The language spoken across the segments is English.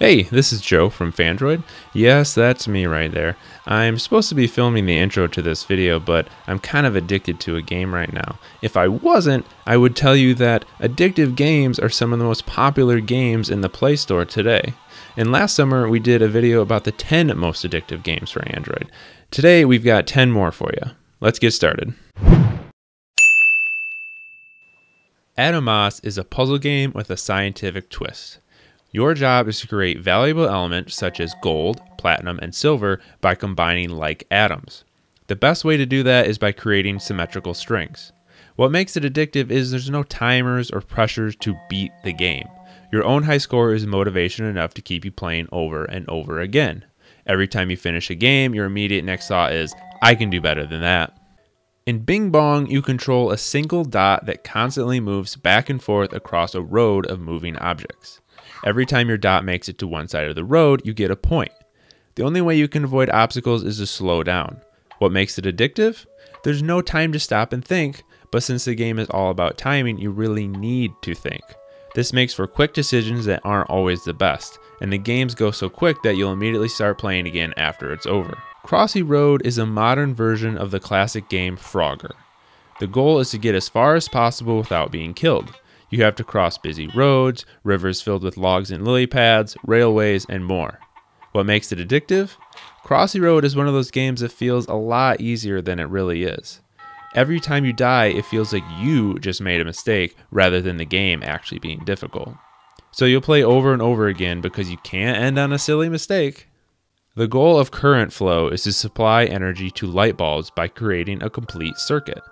Hey, this is Joe from Phandroid. Yes, that's me right there. I'm supposed to be filming the intro to this video, but I'm kind of addicted to a game right now. If I wasn't, I would tell you that addictive games are some of the most popular games in the Play Store today. And last summer, we did a video about the 10 most addictive games for Android. Today, we've got 10 more for you. Let's get started. Addictive is a puzzle game with a scientific twist. Your job is to create valuable elements such as gold, platinum, and silver by combining like atoms. The best way to do that is by creating symmetrical strings. What makes it addictive is there's no timers or pressures to beat the game. Your own high score is motivation enough to keep you playing over and over again. Every time you finish a game, your immediate next thought is, I can do better than that. In Bong, you control a single dot that constantly moves back and forth across a road of moving objects. Every time your dot makes it to one side of the road, you get a point. The only way you can avoid obstacles is to slow down. What makes it addictive? There's no time to stop and think, but since the game is all about timing, you really need to think. This makes for quick decisions that aren't always the best, and the games go so quick that you'll immediately start playing again after it's over. Crossy Road is a modern version of the classic game Frogger. The goal is to get as far as possible without being killed. You have to cross busy roads, rivers filled with logs and lily pads, railways, and more. What makes it addictive? Crossy Road is one of those games that feels a lot easier than it really is. Every time you die, it feels like you just made a mistake rather than the game actually being difficult. So you'll play over and over again because you can't end on a silly mistake. The goal of current flow is to supply energy to light bulbs by creating a complete circuit.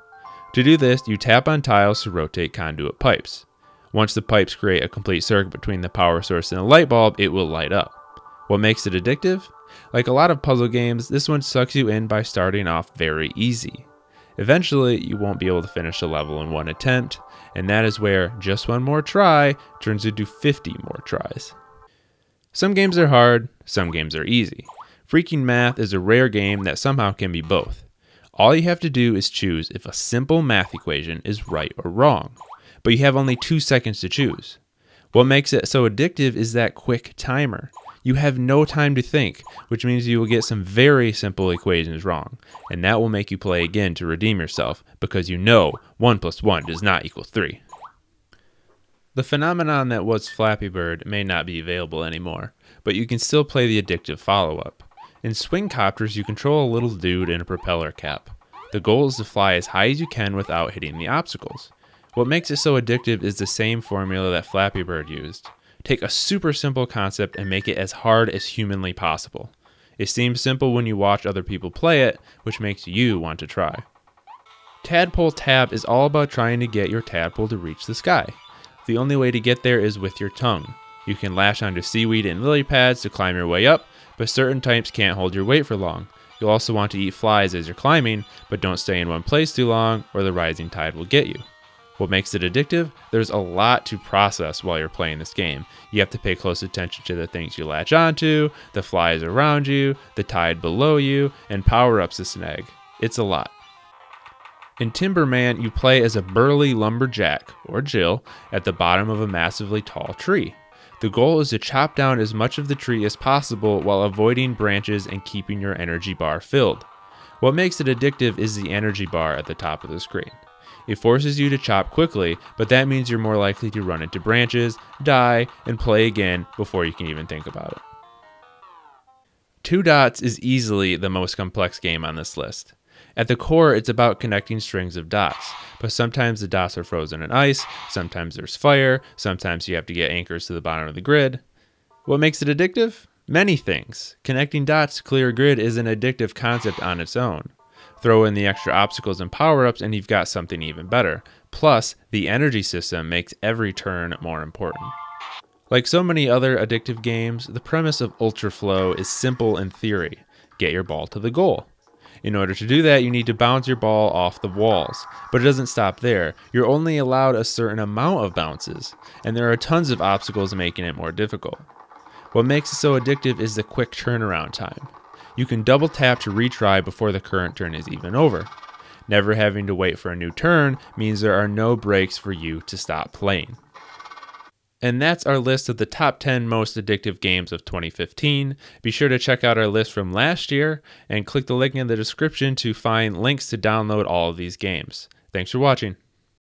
To do this, you tap on tiles to rotate conduit pipes. Once the pipes create a complete circuit between the power source and the light bulb, it will light up. What makes it addictive? Like a lot of puzzle games, this one sucks you in by starting off very easy. Eventually, you won't be able to finish a level in one attempt, and that is where just one more try turns into 50 more tries. Some games are hard, some games are easy. Freakin Math is a rare game that somehow can be both. All you have to do is choose if a simple math equation is right or wrong, but you have only 2 seconds to choose. What makes it so addictive is that quick timer. You have no time to think, which means you will get some very simple equations wrong, and that will make you play again to redeem yourself, because you know 1 + 1 does not equal 3. The phenomenon that was Flappy Bird may not be available anymore, but you can still play the addictive follow-up. In Copters, you control a little dude in a propeller cap. The goal is to fly as high as you can without hitting the obstacles. What makes it so addictive is the same formula that Flappy Bird used. Take a super simple concept and make it as hard as humanly possible. It seems simple when you watch other people play it, which makes you want to try. Tadpole Tab is all about trying to get your tadpole to reach the sky. The only way to get there is with your tongue. You can lash onto seaweed and lily pads to climb your way up, but certain types can't hold your weight for long. You'll also want to eat flies as you're climbing, but don't stay in one place too long or the rising tide will get you. What makes it addictive? There's a lot to process while you're playing this game. You have to pay close attention to the things you latch onto, the flies around you, the tide below you, and power-ups to snag. It's a lot. In Timberman, you play as a burly lumberjack, or Jill, at the bottom of a massively tall tree. The goal is to chop down as much of the tree as possible while avoiding branches and keeping your energy bar filled. What makes it addictive is the energy bar at the top of the screen. It forces you to chop quickly, but that means you're more likely to run into branches, die, and play again before you can even think about it. Two Dots is easily the most complex game on this list. At the core, it's about connecting strings of dots, but sometimes the dots are frozen in ice, sometimes there's fire, sometimes you have to get anchors to the bottom of the grid. What makes it addictive? Many things. Connecting dots to clear a grid is an addictive concept on its own. Throw in the extra obstacles and power-ups and you've got something even better. Plus, the energy system makes every turn more important. Like so many other addictive games, the premise of Ultra Flow is simple in theory. Get your ball to the goal. In order to do that, you need to bounce your ball off the walls. But it doesn't stop there. You're only allowed a certain amount of bounces, and there are tons of obstacles making it more difficult. What makes it so addictive is the quick turnaround time. You can double tap to retry before the current turn is even over. Never having to wait for a new turn means there are no breaks for you to stop playing. And that's our list of the top 10 most addictive games of 2015. Be sure to check out our list from last year and click the link in the description to find links to download all of these games. Thanks for watching.